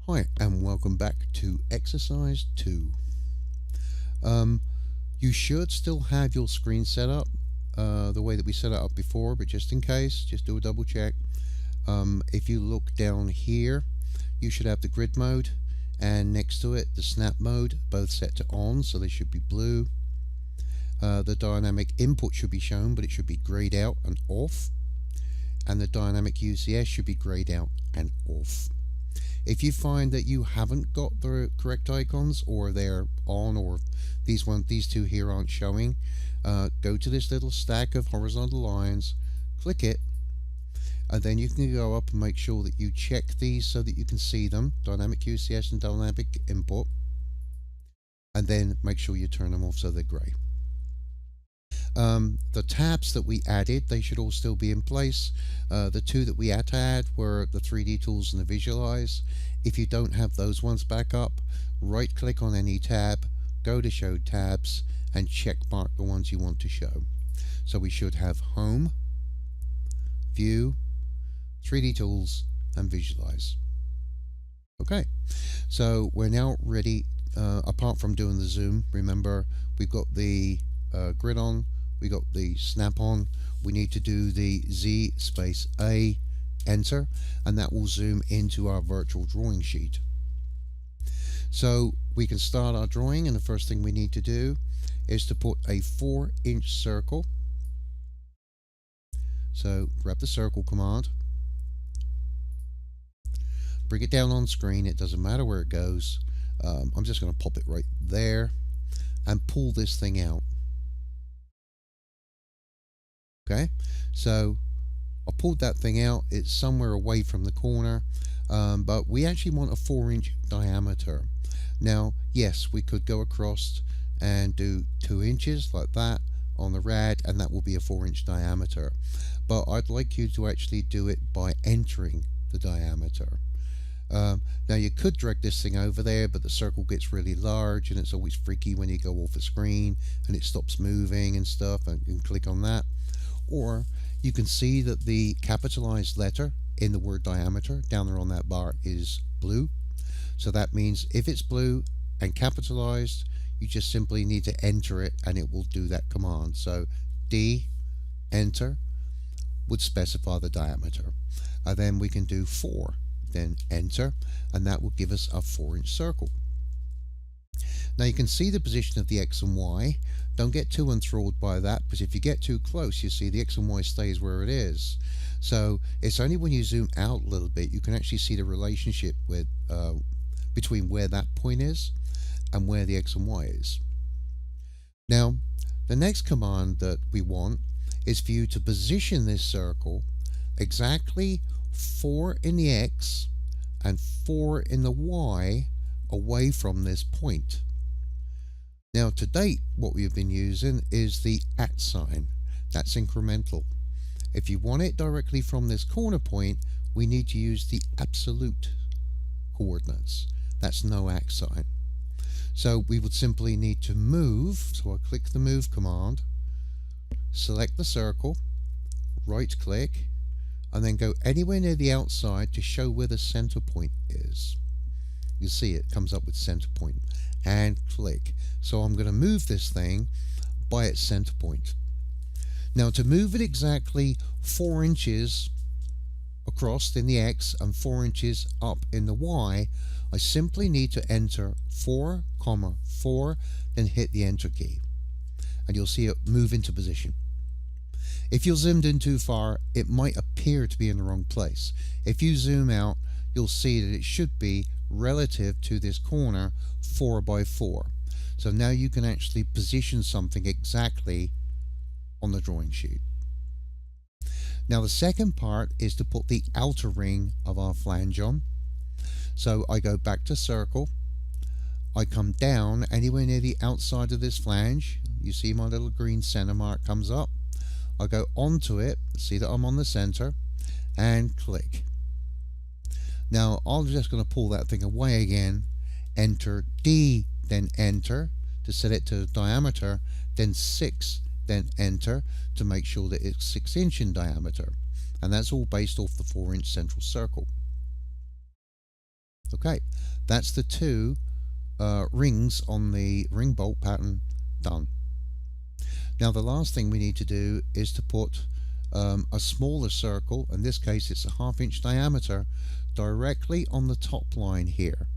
Hi and welcome back to exercise 2. You should still have your screen set up the way that we set it up before, but just in case, just do a double check. If you look down here, you should have the grid mode and next to it the snap mode, both set to on, so they should be blue. The dynamic input should be shown, but it should be grayed out and off, and the dynamic UCS should be grayed out and off. If you find that you haven't got the correct icons, or they're on, or these two here aren't showing, go to this little stack of horizontal lines, click it, and then you can go up and make sure that you check these so that you can see them, dynamic UCS and dynamic input, and then make sure you turn them off so they're gray. The tabs that we added, they should all still be in place. The two that we had to add were the 3D tools and the visualize. If you don't have those ones back up, right click on any tab, go to show tabs, and check mark the ones you want to show. So we should have home, view, 3D tools, and visualize. Okay, so we're now ready. Apart from doing the zoom, remember we've got the grid on, we got the snap on, we need to do the Z space A, enter, and that will zoom into our virtual drawing sheet. So we can start our drawing, and the first thing we need to do is to put a 4-inch circle. So grab the circle command, bring it down on screen, it doesn't matter where it goes. I'm just going to pop it right there and pull this thing out. Okay, so I pulled that thing out. It's somewhere away from the corner, but we actually want a 4-inch diameter. Now, yes, we could go across and do 2 inches like that on the rad, and that will be a 4-inch diameter. But I'd like you to actually do it by entering the diameter. Now you could drag this thing over there, but the circle gets really large and it's always freaky when you go off the screen and it stops moving and stuff, and you can click on that. Or you can see that the capitalized letter in the word diameter down there on that bar is blue. So that means if it's blue and capitalized, you just simply need to enter it and it will do that command. So D, enter, would specify the diameter. And then we can do 4, then enter, and that will give us a 4-inch circle. Now you can see the position of the X and Y. Don't get too enthralled by that, because if you get too close, you see the X and Y stays where it is. So it's only when you zoom out a little bit you can actually see the relationship with between where that point is and where the X and Y is. Now the next command that we want is for you to position this circle exactly 4 in the X and 4 in the Y away from this point. Now to date what we've been using is the @ sign. That's incremental. If you want it directly from this corner point, we need to use the absolute coordinates. That's no @ sign. So we would simply need to move. So I'll click the move command, select the circle, right click, and then go anywhere near the outside to show where the center point is. You see it comes up with center point, and click. So I'm going to move this thing by its center point. Now to move it exactly 4 inches across in the X and 4 inches up in the Y, I simply need to enter 4, 4, then hit the enter key, and you'll see it move into position. If you're zoomed in too far, it might appear to be in the wrong place. If you zoom out, you'll see that it should be relative to this corner 4 by 4. So now you can actually position something exactly on the drawing sheet. Now the second part is to put the outer ring of our flange on. So I go back to circle, I come down anywhere near the outside of this flange, you see my little green center mark comes up, I go onto it, see that I'm on the center, and click. Now I'm just going to pull that thing away again, enter D, then enter to set it to diameter, then 6, then enter to make sure that it's 6 inch in diameter, and that's all based off the 4-inch central circle. Okay, that's the two rings on the ring bolt pattern done. Now the last thing we need to do is to put a smaller circle, in this case it's a 1/2 inch diameter, directly on the top line here.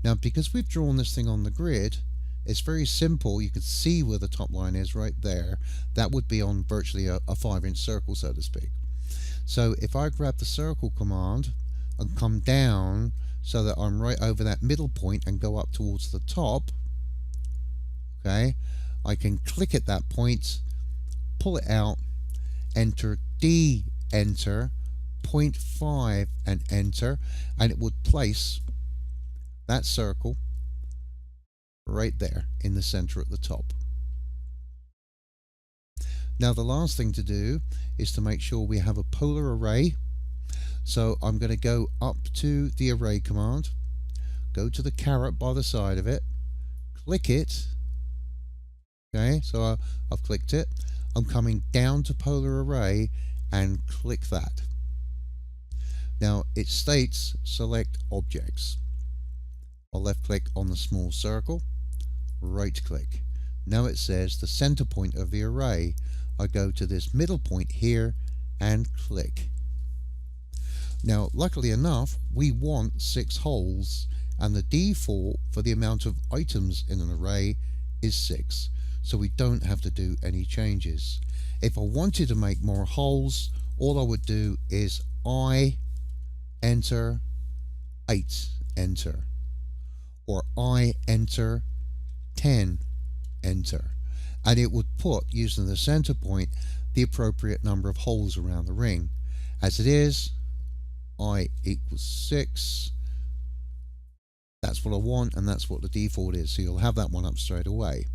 Now because we've drawn this thing on the grid, it's very simple. You can see where the top line is right there. That would be on virtually a 5 inch circle, so to speak. So if I grab the circle command and come down so that I'm right over that middle point and go up towards the top, okay, I can click at that point, pull it out, enter D, enter, 0.5 and enter, and it would place that circle right there in the center at the top. Now the last thing to do is to make sure we have a polar array. So I'm going to go up to the array command, go to the caret by the side of it, click it. Okay, so I've clicked it. I'm coming down to polar array and click that. Now it states select objects. I'll left click on the small circle, right click. Now it says the center point of the array. I go to this middle point here and click. Now luckily enough, we want 6 holes, and the default for the amount of items in an array is 6, so we don't have to do any changes. If I wanted to make more holes, all I would do is I enter 8 enter, or I enter 10 enter, and it would put, using the center point, the appropriate number of holes around the ring. As it is, I equals 6. That's what I want, and that's what the default is, so you'll have that one up straight away.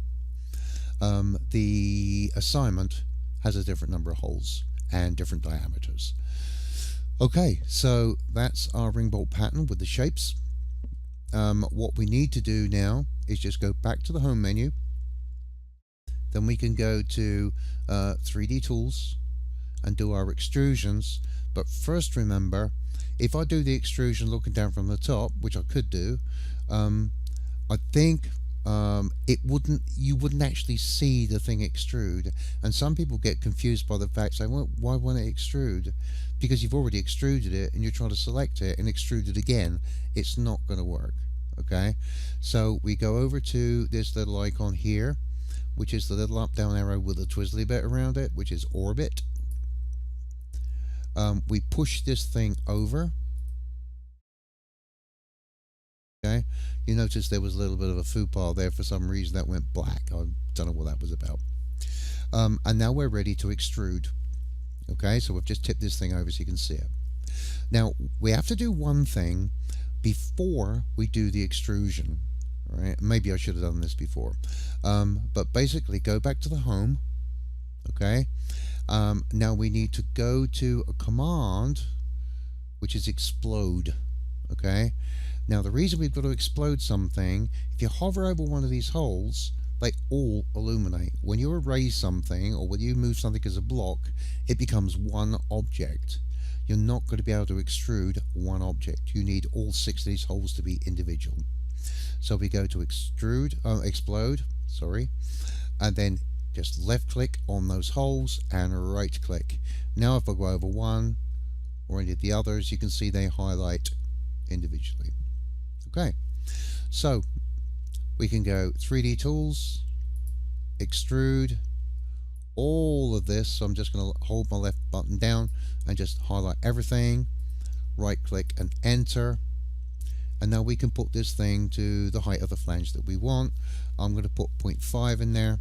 The assignment has a different number of holes and different diameters. Okay, so that's our ring bolt pattern with the shapes. What we need to do now is just go back to the home menu. Then we can go to 3D tools and do our extrusions. But first remember, if I do the extrusion looking down from the top, which I could do, I think you wouldn't actually see the thing extrude, and some people get confused by the fact, saying, well, why won't it extrude? Because you've already extruded it and you're trying to select it and extrude it again. It's not going to work. Okay, so we go over to this little icon here, which is the little up down arrow with a twizzly bit around it, which is orbit. We push this thing over. Okay, you notice there was a little bit of a faux pas there. For some reason that went black. I don't know what that was about. And now we're ready to extrude. Okay, so we've just tipped this thing over so you can see it. Now we have to do one thing before we do the extrusion. Right? Maybe I should have done this before. But basically go back to the home. Okay, now we need to go to a command which is explode. Okay, now the reason we've got to explode something, if you hover over one of these holes, they all illuminate. When you erase something or when you move something as a block, it becomes one object. You're not going to be able to extrude one object. You need all 6 of these holes to be individual. So we go to explode, sorry, and then just left click on those holes and right click. Now if I go over one or any of the others, you can see they highlight individually. Okay, so we can go 3D tools, extrude, all of this. So I'm just going to hold my left button down and just highlight everything, right click and enter. And now we can put this thing to the height of the flange that we want. I'm going to put 0.5 in there.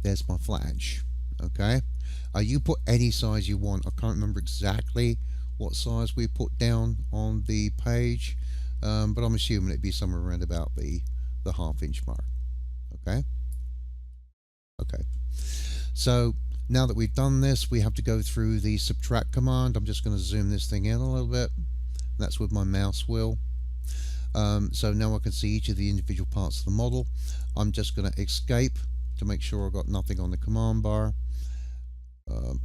There's my flange. Okay, you put any size you want. I can't remember exactly what size we put down on the page, but I'm assuming it'd be somewhere around about the 1/2 inch mark. Okay, so now that we've done this, we have to go through the subtract command. I'm just going to zoom this thing in a little bit. That's with my mouse wheel. So now I can see each of the individual parts of the model. I'm just going to escape to make sure I've got nothing on the command bar.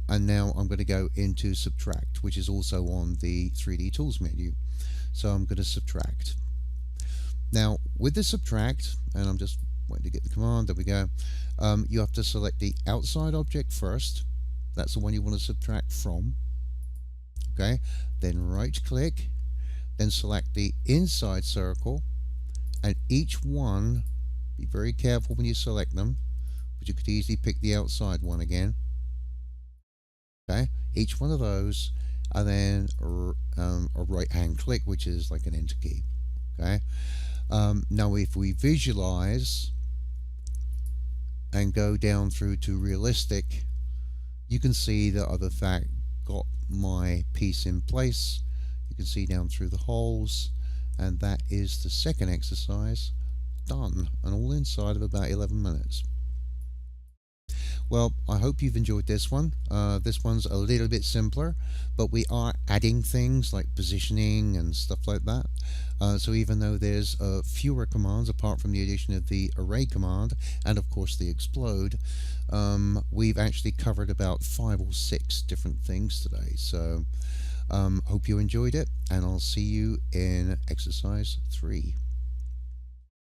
And now I'm going to go into subtract, which is also on the 3D tools menu. So I'm going to subtract. Now with the subtract, and I'm just waiting to get the command, there we go, you have to select the outside object first. That's the one you want to subtract from. Okay, then right click, then select the inside circle, and each one, be very careful when you select them, but you could easily pick the outside one again. Okay, each one of those, and then a right hand click, which is like an enter key. Okay, now if we visualize and go down through to realistic, you can see that I've in fact got my piece in place. You can see down through the holes, and that is the second exercise done, and all inside of about 11 minutes. Well, I hope you've enjoyed this one. This one's a little bit simpler, but we are adding things like positioning and stuff like that. So even though there's fewer commands apart from the addition of the array command and of course the explode, we've actually covered about 5 or 6 different things today. So hope you enjoyed it, and I'll see you in exercise 3.